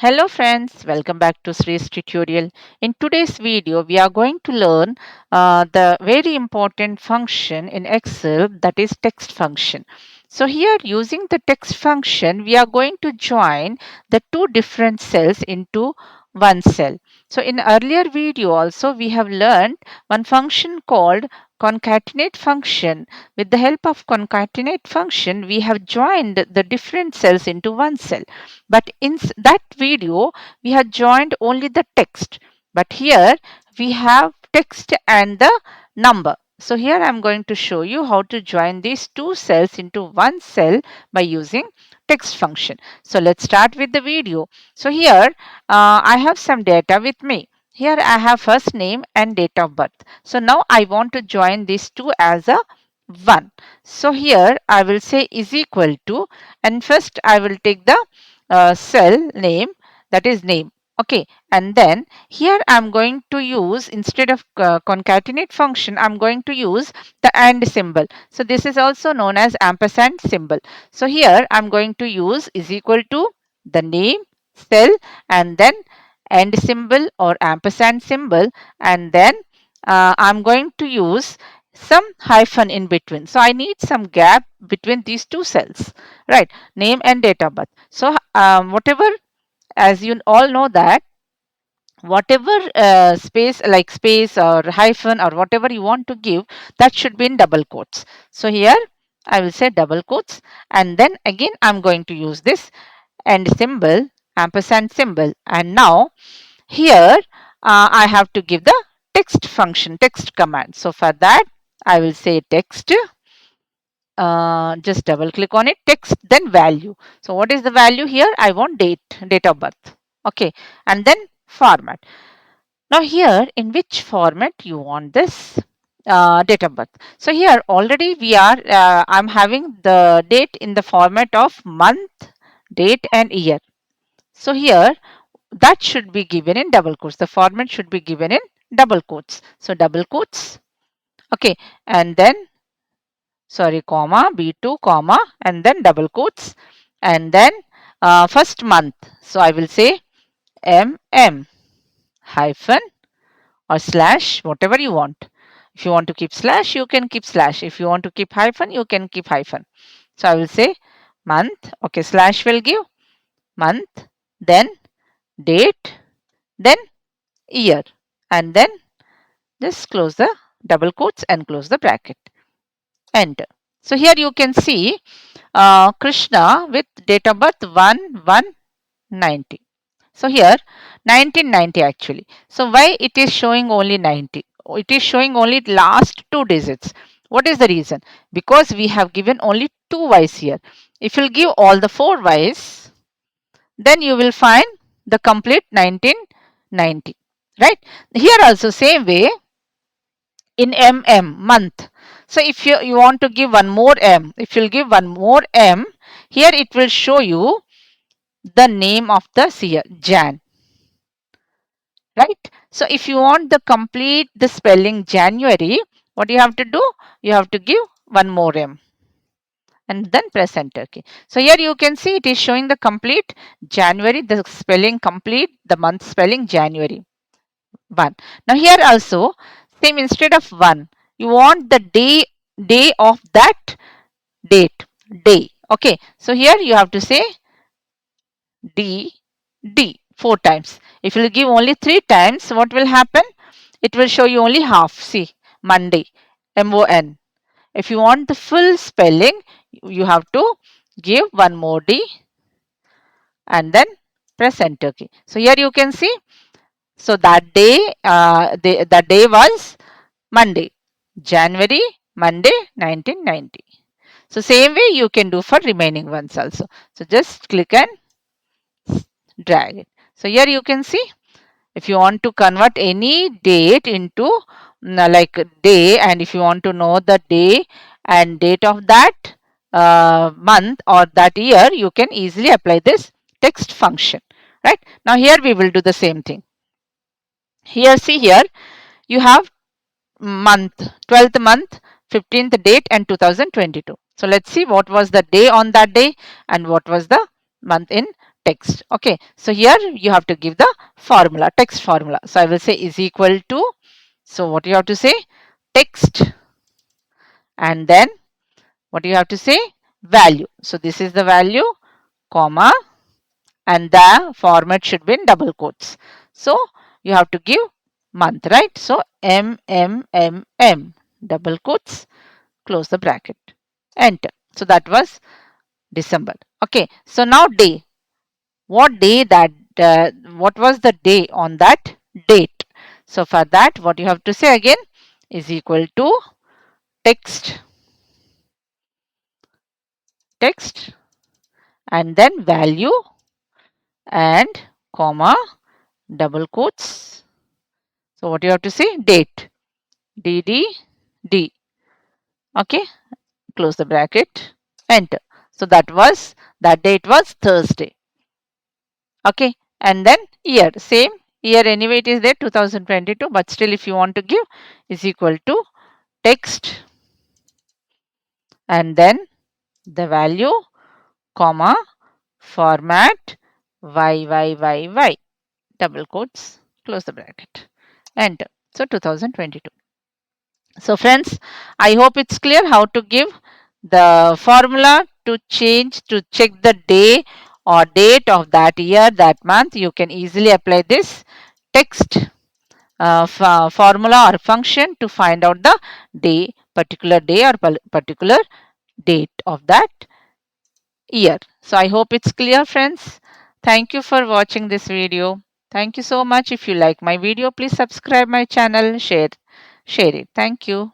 Hello friends, welcome back to Sri's tutorial. In today's video, we are going to learn the very important function in Excel, that is text function. So here using the text function, we are going to join the two different cells into one cell. So in earlier video also we have learned one function called concatenate function. With the help of concatenate function, we have joined the different cells into one cell. But in that video, we have joined only the text. But here we have text and the number. So here I am going to show you how to join these two cells into one cell by using text function. So let's start with the video. So here I have some data with me. Here I have first name and date of birth. So now I want to join these two as a 1. So here I will say is equal to, and first I will take the cell name, that is name. Okay, and then here I'm going to use, instead of concatenate function, I'm going to use the and symbol. So this is also known as ampersand symbol. So here I'm going to use is equal to the name cell and then and symbol or ampersand symbol, and then I'm going to use some hyphen in between. So I need some gap between these two cells, right? Name and date of birth. So whatever, as you all know that whatever space, like space or hyphen or whatever you want to give, that should be in double quotes. So here I will say double quotes, and then again I'm going to use this and symbol, ampersand symbol, and now here I have to give the text function, text command. So for that I will say text, just double click on it, text, then value. So what is the value here? I want date of birth. Okay, and then format. Now here, in which format you want this date of birth? So here already we are, I'm having the date in the format of month, date and year. So here that should be given in double quotes. The format should be given in double quotes. So double quotes. Okay, and then sorry, comma, B2, comma, and then double quotes, and then first month. So I will say MM hyphen or slash, whatever you want. If you want to keep slash, you can keep slash. If you want to keep hyphen, you can keep hyphen. So I will say month. Okay, slash will give month, then date, then year, and then just close the double quotes and close the bracket. Enter. So here you can see Krishna with date of birth 1/1/90. So here 1990 actually. So why it is showing only 90? It is showing only last two digits. What is the reason? Because we have given only two Y's here. If you give all the four Y's, then you will find the complete 1990. Right? Here also same way in month. So if you want to give one more M, if you'll give one more M, here it will show you the name of the year, Jan. Right? So if you want the complete the spelling January, what you have to do? You have to give one more M and then press enter key. So here you can see it is showing the complete January, the spelling complete, the month spelling January 1. Now here also same, instead of 1, you want the day of that date, day. Okay, so here you have to say D 4 times. If you give only 3 times, what will happen? It will show you only half. See, Monday, MON. If you want the full spelling, you have to give one more D and then press enter key. So here you can see. So that day, the day was Monday, January, Monday, 1990. So same way you can do for remaining ones also. So just click and drag it. So here you can see, if you want to convert any date into like day, and if you want to know the day and date of that month or that year, you can easily apply this text function. Right? Now here we will do the same thing. Here see, here you have month, 12th month, 15th date and 2022. So let's see what was the day on that day and what was the month in text. Okay, so here you have to give the formula, text formula. So I will say is equal to, so what you have to say, text, and then what you have to say, value. So this is the value, comma, and the format should be in double quotes. So you have to give month, right? So M, double quotes, close the bracket, enter. So that was December. Okay, so now day. What day that, what was the day on that date? So for that, what you have to say again is equal to text, text, and then value and comma, double quotes. So what you have to say, date, DD. Okay, close the bracket, enter. So that date was Thursday. Okay, and then year, same year anyway it is there 2022, but still if you want to give is equal to text and then the value, comma, format, y, double quotes, close the bracket, enter. So 2022. So friends, I hope it's clear how to give the formula to change, to check the day or date of that year, that month. You can easily apply this text formula or function to find out the particular day or particular date of that year. So I hope it's clear, friends. Thank you for watching this video. Thank you so much. If you like my video, please subscribe my channel, share it. Thank you.